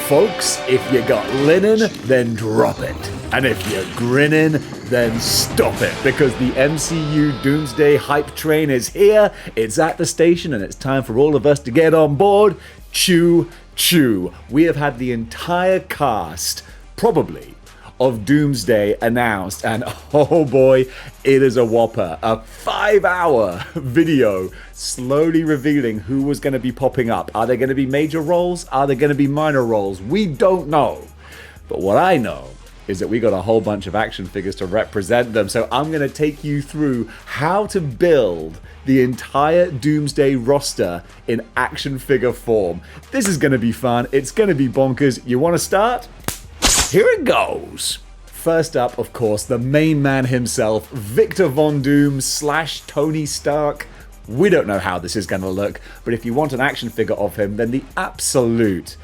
Folks, if you got linen, then drop it. And if you're grinning, then stop it, because the MCU Doomsday hype train is here, it's at the station, and it's time for all of us to get on board. Choo choo. We have had the entire cast, probably, of Doomsday announced, and oh boy, it is a whopper. A 5-hour video slowly revealing who was going to be popping up. Are they going to be major roles? Are they going to be minor roles? We don't know. But what I know is that we got a whole bunch of action figures to represent them, so I'm going to take you through how to build the entire Doomsday roster in action figure form. This is going to be fun. It's going to be bonkers. You want to start? Here it goes. First up, of course, the main man himself, Victor Von Doom / Tony Stark. We don't know how this is going to look, but if you want an action figure of him, then the absolute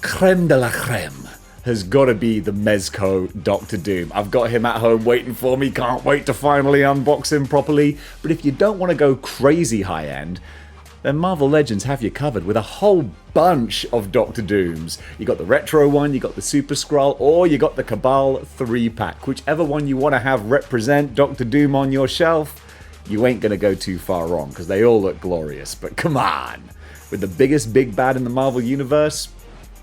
creme de la creme has got to be the Mezco Doctor Doom. I've got him at home waiting for me, can't wait to finally unbox him properly. But if you don't want to go crazy high-end, then Marvel Legends have you covered with a whole bunch of Doctor Dooms. You got the retro one, you got the Super Skrull, or you got the Cabal 3-pack. Whichever one you want to have represent Doctor Doom on your shelf, you ain't going to go too far wrong, because they all look glorious. But come on, with the biggest big bad in the Marvel Universe,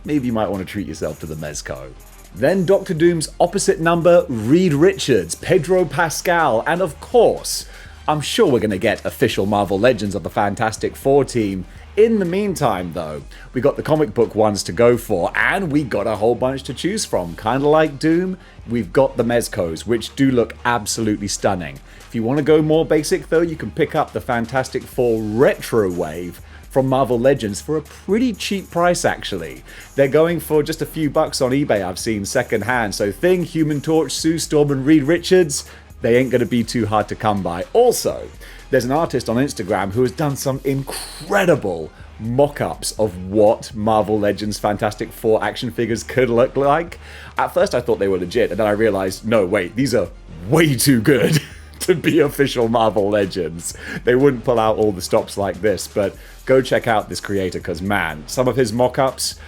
maybe you might want to treat yourself to the Mezco. Then Doctor Doom's opposite number, Reed Richards, Pedro Pascal, and of course, I'm sure we're going to get official Marvel Legends of the Fantastic Four team. In the meantime, though, we got the comic book ones to go for, and we got a whole bunch to choose from. Kind of like Doom, we've got the Mezcos, which do look absolutely stunning. If you want to go more basic, though, you can pick up the Fantastic Four Retro Wave from Marvel Legends for a pretty cheap price, actually. They're going for just a few bucks on eBay, I've seen secondhand. So Thing, Human Torch, Sue Storm, and Reed Richards, they ain't going to be too hard to come by. Also, there's an artist on Instagram who has done some incredible mock-ups of what Marvel Legends Fantastic Four action figures could look like. At first I thought they were legit, and then I realized, no, wait, these are way too good to be official Marvel Legends. They wouldn't pull out all the stops like this, but go check out this creator, because man, some of his mock-ups,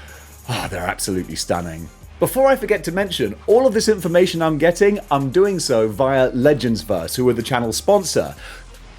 they're absolutely stunning. Before I forget to mention, all of this information I'm getting, I'm doing so via Legendsverse, who are the channel's sponsor.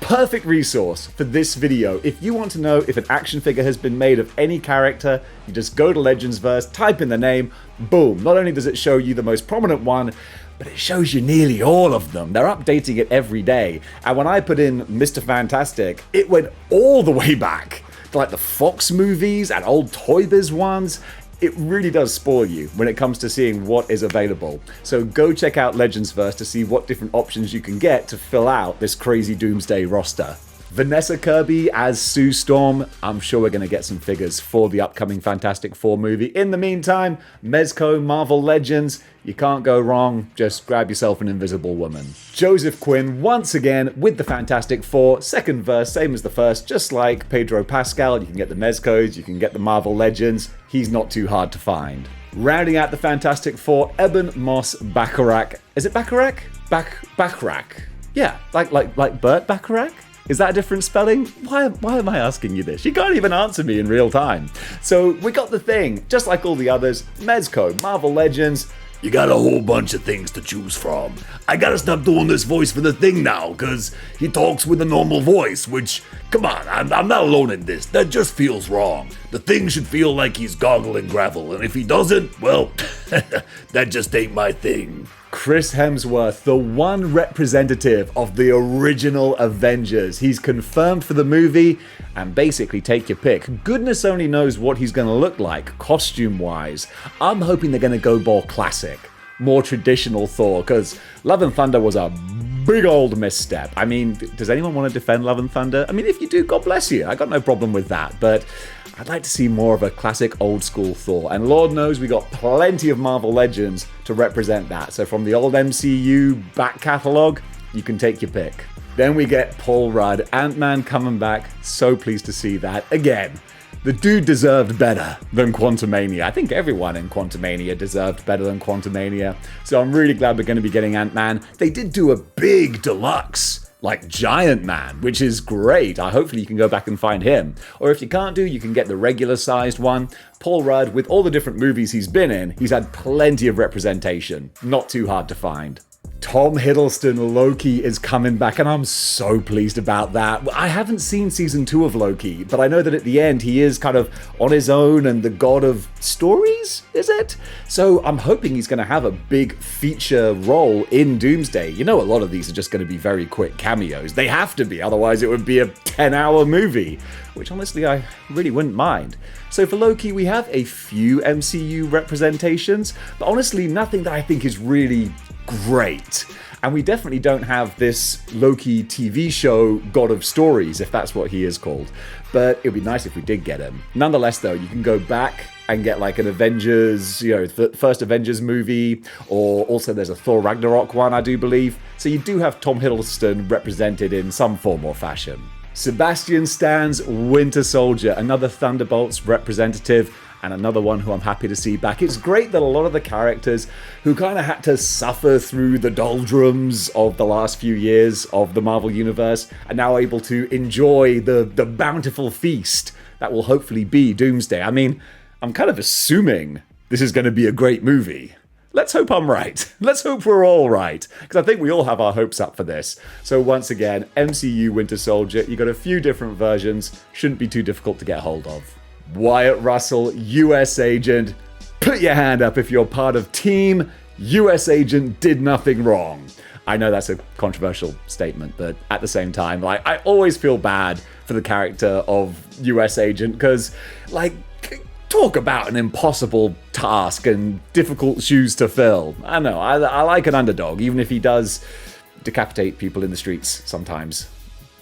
Perfect resource for this video. If you want to know if an action figure has been made of any character, you just go to Legendsverse, type in the name, boom. Not only does it show you the most prominent one, but it shows you nearly all of them. They're updating it every day. And when I put in Mr. Fantastic, it went all the way back to like the Fox movies and old Toy Biz ones. It really does spoil you when it comes to seeing what is available. So go check out Legendsverse to see what different options you can get to fill out this crazy Doomsday roster. Vanessa Kirby as Sue Storm. I'm sure we're going to get some figures for the upcoming Fantastic Four movie. In the meantime, Mezco, Marvel Legends, you can't go wrong. Just grab yourself an Invisible Woman. Joseph Quinn, once again, with the Fantastic Four. Second verse, same as the first, just like Pedro Pascal. You can get the Mezcos, you can get the Marvel Legends. He's not too hard to find. Rounding out the Fantastic Four, Eben Moss Bacharach. Is it Bacharach? Bacharach. Yeah, like Burt Bacharach? Is that a different spelling? Why am I asking you this? You can't even answer me in real time. So we got the Thing, just like all the others, Mezco, Marvel Legends. You got a whole bunch of things to choose from. I gotta stop doing this voice for the Thing now, cause he talks with a normal voice, which, come on, I'm not alone in this. That just feels wrong. The Thing should feel like he's goggling gravel, and if he doesn't, well, that just ain't my thing. Chris Hemsworth, the one representative of the original Avengers. He's confirmed for the movie, and basically take your pick. Goodness only knows what he's going to look like, costume-wise. I'm hoping they're going to go more classic, more traditional Thor, because Love and Thunder was a big old misstep. I mean, does anyone want to defend Love and Thunder? I mean, if you do, God bless you. I got no problem with that, but I'd like to see more of a classic old school Thor, and Lord knows we got plenty of Marvel Legends to represent that. So from the old MCU back catalogue, you can take your pick. Then we get Paul Rudd, Ant-Man coming back. So pleased to see that. Again, the dude deserved better than Quantumania. I think everyone in Quantumania deserved better than Quantumania. So I'm really glad we're going to be getting Ant-Man. They did do a big deluxe like Giant Man, which is great. Hopefully you can go back and find him. Or if you can't do, you can get the regular sized one. Paul Rudd, with all the different movies he's been in, he's had plenty of representation. Not too hard to find. Tom Hiddleston Loki is coming back, and I'm so pleased about that. I haven't seen season 2 of Loki, but I know that at the end he is kind of on his own and the god of stories, is it? So I'm hoping he's going to have a big feature role in Doomsday. You know, a lot of these are just going to be very quick cameos. They have to be, otherwise it would be a 10-hour movie, which honestly I really wouldn't mind. So for Loki, we have a few MCU representations, but honestly nothing that I think is really great. And we definitely don't have this Loki TV show God of Stories, if that's what he is called. But it would be nice if we did get him. Nonetheless, though, you can go back and get like an Avengers, the first Avengers movie, or also there's a Thor Ragnarok one, I do believe. So you do have Tom Hiddleston represented in some form or fashion. Sebastian Stan's Winter Soldier, another Thunderbolts representative, and another one who I'm happy to see back. It's great that a lot of the characters who kind of had to suffer through the doldrums of the last few years of the Marvel Universe are now able to enjoy the bountiful feast that will hopefully be Doomsday. I mean, I'm kind of assuming this is going to be a great movie. Let's hope I'm right. Let's hope we're all right, because I think we all have our hopes up for this. So once again, MCU Winter Soldier, you got a few different versions, shouldn't be too difficult to get hold of. Wyatt Russell, US Agent. Put your hand up if you're part of Team US Agent did nothing wrong. I know that's a controversial statement, but at the same time, I always feel bad for the character of US Agent, because, talk about an impossible task and difficult shoes to fill. I know, I like an underdog, even if he does decapitate people in the streets sometimes.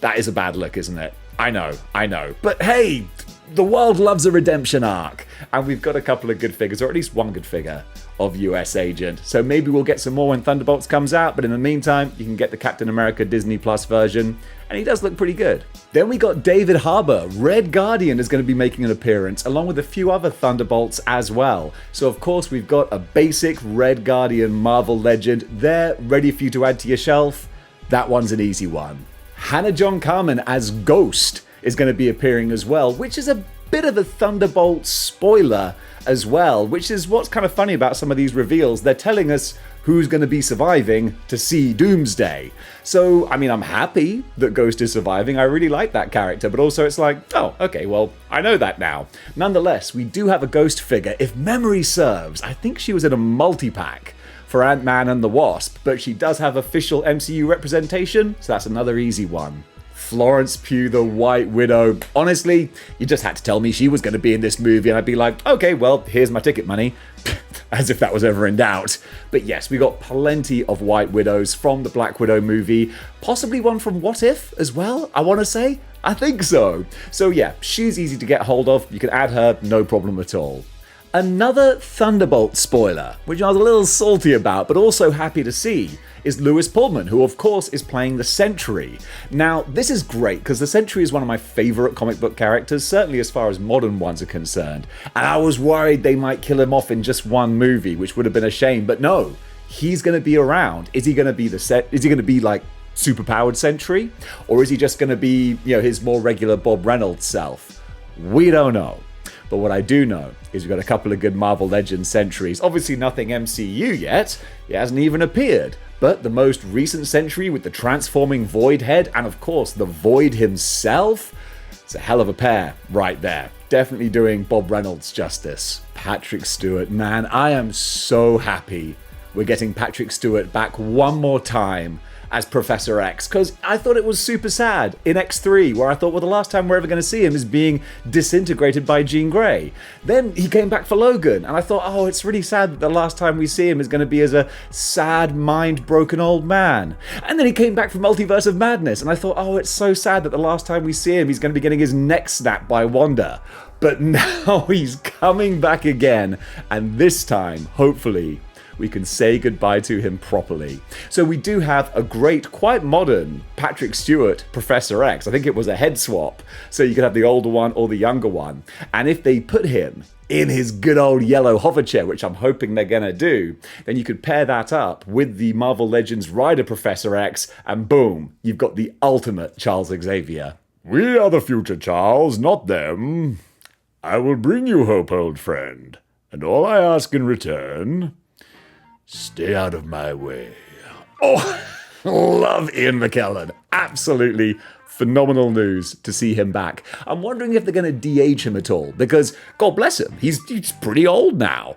That is a bad look, isn't it? I know. But hey, the world loves a redemption arc, and we've got a couple of good figures, or at least one good figure of US Agent. So maybe we'll get some more when Thunderbolts comes out, but in the meantime, you can get the Captain America Disney Plus version, and he does look pretty good. Then we got David Harbour. Red Guardian is going to be making an appearance, along with a few other Thunderbolts as well. So of course, we've got a basic Red Guardian Marvel legend there, ready for you to add to your shelf. That one's an easy one. Hannah John Carmen as Ghost is going to be appearing as well, which is a bit of a Thunderbolt spoiler as well, which is what's kind of funny about some of these reveals. They're telling us who's going to be surviving to see Doomsday. So, I mean, I'm happy that Ghost is surviving. I really like that character, but also it's like, oh, okay, well, I know that now. Nonetheless, we do have a Ghost figure. If memory serves, I think she was in a multi-pack for Ant-Man and the Wasp, but she does have official MCU representation, so that's another easy one. Florence Pugh, the White Widow. Honestly, you just had to tell me she was going to be in this movie, and I'd be like, okay, well, here's my ticket money. As if that was ever in doubt. But yes, we got plenty of White Widows from the Black Widow movie. Possibly one from What If as well, I want to say. I think so. So yeah, she's easy to get hold of. You can add her, no problem at all. Another Thunderbolt spoiler, which I was a little salty about, but also happy to see, is Lewis Pullman, who of course is playing the Sentry. Now, this is great, because the Sentry is one of my favourite comic book characters, certainly as far as modern ones are concerned. And I was worried they might kill him off in just one movie, which would have been a shame, but no, he's going to be around. Is he going to be like superpowered Sentry? Or is he just going to be, his more regular Bob Reynolds self? We don't know. But what I do know is we've got a couple of good Marvel Legends Sentries. Obviously nothing MCU yet. It hasn't even appeared. But the most recent Sentry with the transforming Void head, and of course the Void himself, it's a hell of a pair right there. Definitely doing Bob Reynolds justice. Patrick Stewart, man, I am so happy we're getting Patrick Stewart back one more time as Professor X, because I thought it was super sad in X3, where I thought, well, the last time we're ever going to see him is being disintegrated by Jean Grey. Then he came back for Logan, and I thought, oh, it's really sad that the last time we see him is going to be as a sad, mind-broken old man. And then he came back for Multiverse of Madness, and I thought, oh, it's so sad that the last time we see him, he's going to be getting his neck snapped by Wanda. But now he's coming back again, and this time, hopefully, we can say goodbye to him properly. So we do have a great, quite modern Patrick Stewart Professor X. I think it was a head swap, so you could have the older one or the younger one. And if they put him in his good old yellow hover chair, which I'm hoping they're gonna do, then you could pair that up with the Marvel Legends rider Professor X, and boom, you've got the ultimate Charles Xavier. We are the future, Charles, not them. I will bring you hope, old friend, and all I ask in return, stay out of my way. Oh, love Ian McKellen. Absolutely phenomenal news to see him back. I'm wondering if they're going to de-age him at all, because, God bless him, he's pretty old now.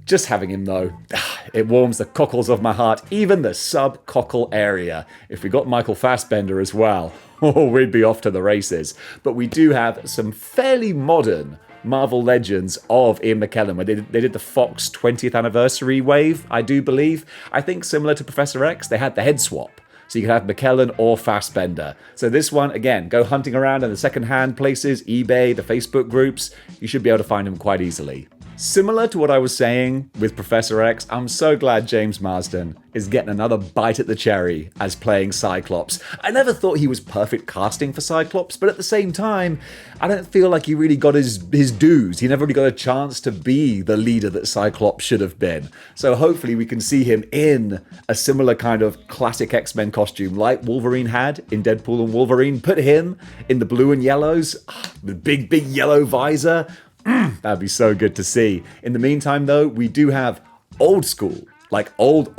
Just having him, though, it warms the cockles of my heart, even the sub-cockle area. If we got Michael Fassbender as well, oh, we'd be off to the races. But we do have some fairly modern Marvel Legends of Ian McKellen, where they did the Fox 20th anniversary wave, I do believe. I think similar to Professor X, they had the head swap. So you can have McKellen or Fassbender. So this one, again, go hunting around in the second-hand places, eBay, the Facebook groups. You should be able to find them quite easily. Similar to what I was saying with Professor X, I'm so glad James Marsden is getting another bite at the cherry as playing Cyclops. I never thought he was perfect casting for Cyclops, but at the same time, I don't feel like he really got his dues. He never really got a chance to be the leader that Cyclops should have been. So hopefully we can see him in a similar kind of classic X-Men costume like Wolverine had in Deadpool and Wolverine. Put him in the blue and yellows, the big yellow visor. That'd be so good to see. In the meantime, though, we do have old school, like old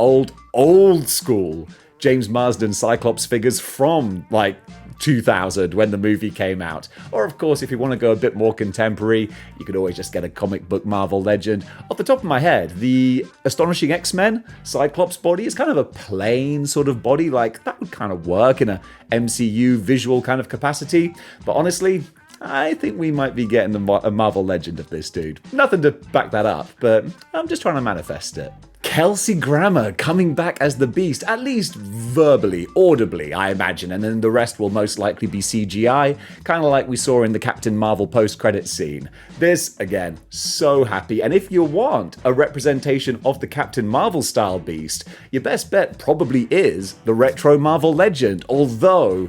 school James Marsden Cyclops figures from, like, 2000 when the movie came out. Or, of course, if you want to go a bit more contemporary, you could always just get a comic book Marvel Legend. Off the top of my head, the Astonishing X-Men Cyclops body is kind of a plain sort of body. Like, that would kind of work in a MCU visual kind of capacity. But honestly, I think we might be getting a Marvel Legend of this dude. Nothing to back that up, but I'm just trying to manifest it. Kelsey Grammer coming back as the Beast, at least verbally, audibly, I imagine, and then the rest will most likely be CGI, kind of like we saw in the Captain Marvel post-credits scene. This, again, so happy, and if you want a representation of the Captain Marvel-style Beast, your best bet probably is the retro Marvel Legend, although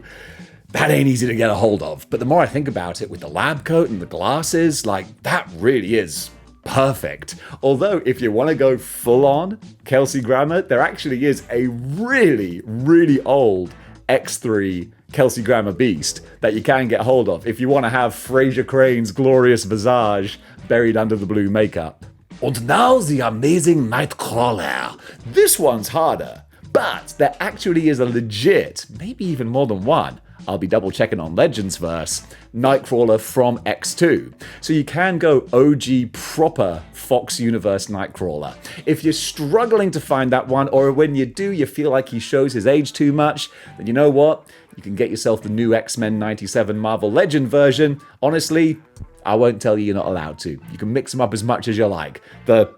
that ain't easy to get a hold of. But the more I think about it, with the lab coat and the glasses, like, that really is perfect. Although, if you want to go full-on Kelsey Grammer, there actually is a really old X3 Kelsey Grammer Beast that you can get hold of if you want to have Fraser Crane's glorious visage buried under the blue makeup. And now the amazing Nightcrawler. This one's harder, but there actually is a legit, maybe even more than one, I'll be double checking on Legends verse, Nightcrawler from X2. So you can go OG proper Fox Universe Nightcrawler. If you're struggling to find that one, or when you do, you feel like he shows his age too much, then you know what? You can get yourself the new X-Men 97 Marvel Legend version. Honestly, I won't tell you you're not allowed to. You can mix them up as much as you like. The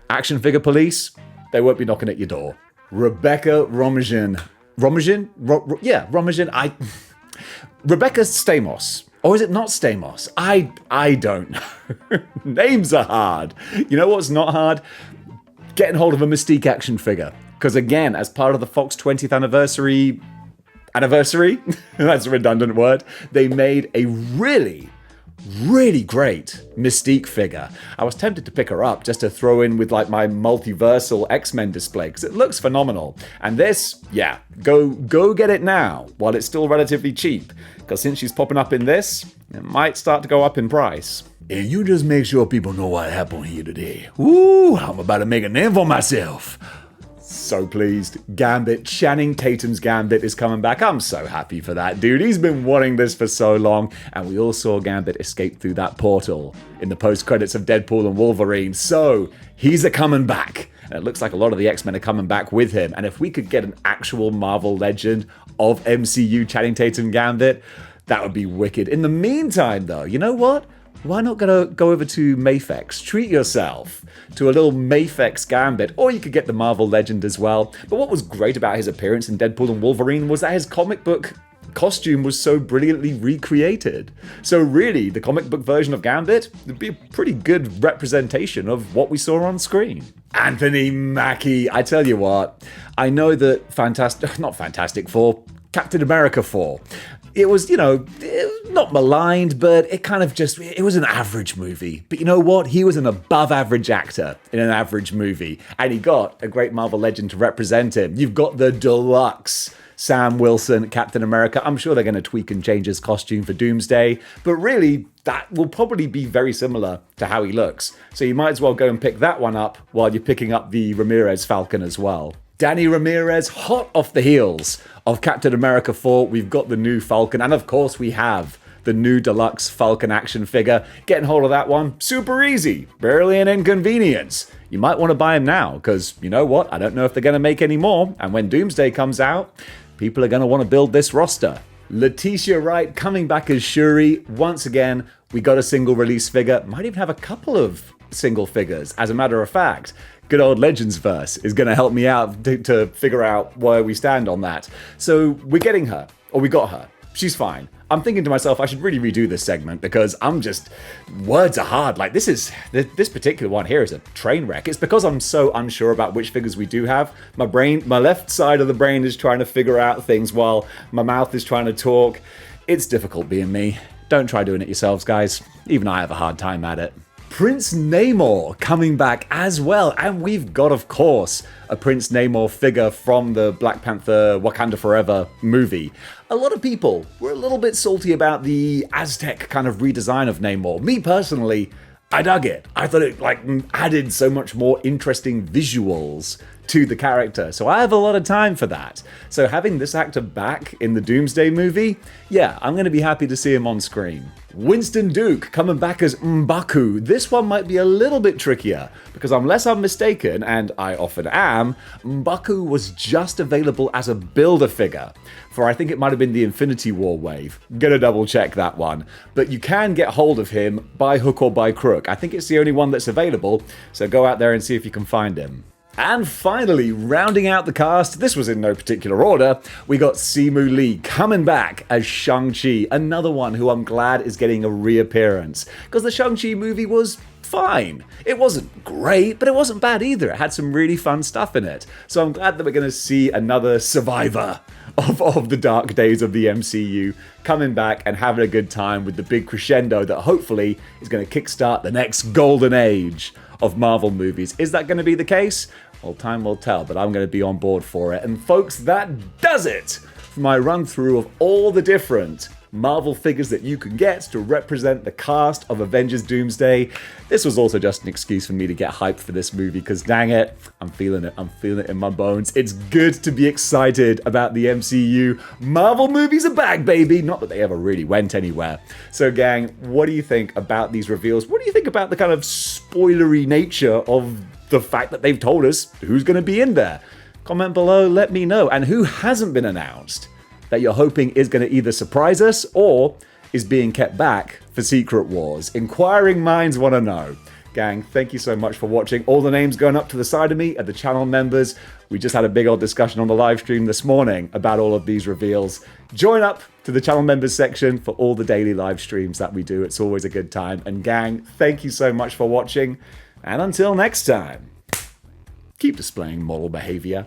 action figure police, they won't be knocking at your door. Rebecca Romijn. Rebecca Stamos. Or is it not Stamos? I don't know. Names are hard. You know what's not hard? Getting hold of a Mystique action figure. Because again, as part of the Fox 20th anniversary, that's a redundant word, they made a really great Mystique figure. I was tempted to pick her up just to throw in with like my multiversal X-Men display because it looks phenomenal. And this, yeah, go get it now while it's still relatively cheap, because since she's popping up in this, it might start to go up in price. And you just make sure people know what happened here today. Ooh, I'm about to make a name for myself. So pleased. Gambit, Channing Tatum's Gambit is coming back. I'm so happy for that, dude. He's been wanting this for so long, and we all saw Gambit escape through that portal in the post-credits of Deadpool and Wolverine, so he's a-coming back. And it looks like a lot of the X-Men are coming back with him, and if we could get an actual Marvel Legend of MCU Channing Tatum Gambit, that would be wicked. In the meantime, though, you know what? Why not go over to Mafex? Treat yourself to a little Mafex Gambit, or you could get the Marvel Legend as well. But what was great about his appearance in Deadpool and Wolverine was that his comic book costume was so brilliantly recreated. So really, the comic book version of Gambit would be a pretty good representation of what we saw on screen. Anthony Mackie, I tell you what, I know that Fantastic Four, Captain America 4, it was, not maligned, but it was an average movie. But you know what? He was an above average actor in an average movie, and he got a great Marvel legend to represent him. You've got the deluxe Sam Wilson, Captain America. I'm sure they're going to tweak and change his costume for Doomsday, but really, that will probably be very similar to how he looks. So you might as well go and pick that one up while you're picking up the Ramirez Falcon as well. Danny Ramirez, hot off the heels of Captain America 4, we've got the new Falcon, and of course we have the new deluxe Falcon action figure. Getting hold of that one, super easy, barely an inconvenience. You might want to buy him now, because you know what, I don't know if they're going to make any more, and when Doomsday comes out, people are going to want to build this roster. Letitia Wright coming back as Shuri. Once again, we got a single release figure, might even have a couple of single figures, as a matter of fact. Good old Legends verse is going to help me out to figure out where we stand on that. So we're getting her, or we got her. She's fine. I'm thinking to myself, I should really redo this segment because words are hard. Like this particular one here is a train wreck. It's because I'm so unsure about which figures we do have. My left side of the brain is trying to figure out things while my mouth is trying to talk. It's difficult being me. Don't try doing it yourselves, guys. Even I have a hard time at it. Prince Namor coming back as well, and we've got, of course, a Prince Namor figure from the Black Panther Wakanda Forever movie. A lot of people were a little bit salty about the Aztec kind of redesign of Namor. Me personally, I dug it. I thought it added so much more interesting visuals to the character, so I have a lot of time for that. So having this actor back in the Doomsday movie, yeah, I'm going to be happy to see him on screen. Winston Duke coming back as M'Baku. This one might be a little bit trickier, because unless I'm mistaken, and I often am, M'Baku was just available as a builder figure for I think it might have been the Infinity War wave. Gonna double check that one. But you can get hold of him by hook or by crook. I think it's the only one that's available, so go out there and see if you can find him. And finally, rounding out the cast, this was in no particular order, we got Simu Lee coming back as Shang-Chi, another one who I'm glad is getting a reappearance, because the Shang-Chi movie was fine. It wasn't great, but it wasn't bad either. It had some really fun stuff in it. So I'm glad that we're going to see another survivor of the dark days of the MCU coming back and having a good time with the big crescendo that hopefully is going to kickstart the next golden age of Marvel movies. Is that going to be the case? Well, time will tell, but I'm going to be on board for it. And folks, that does it for my run through of all the different Marvel figures that you can get to represent the cast of Avengers Doomsday. This was also just an excuse for me to get hyped for this movie, because dang it, I'm feeling it. I'm feeling it in my bones. It's good to be excited about the MCU. Marvel movies are back, baby. Not that they ever really went anywhere. So gang, what do you think about these reveals? What do you think about the kind of spoilery nature of the fact that they've told us who's going to be in there? Comment below, let me know. And who hasn't been announced that you're hoping is going to either surprise us or is being kept back for Secret Wars? Inquiring minds want to know. Gang, thank you so much for watching. All the names going up to the side of me are the channel members. We just had a big old discussion on the live stream this morning about all of these reveals. Join up to the channel members section for all the daily live streams that we do. It's always a good time. And gang, thank you so much for watching. And until next time, keep displaying model behavior.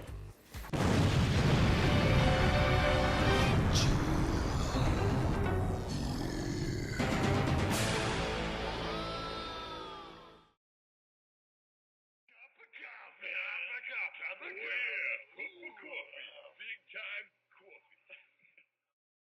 Cup of coffee, big time.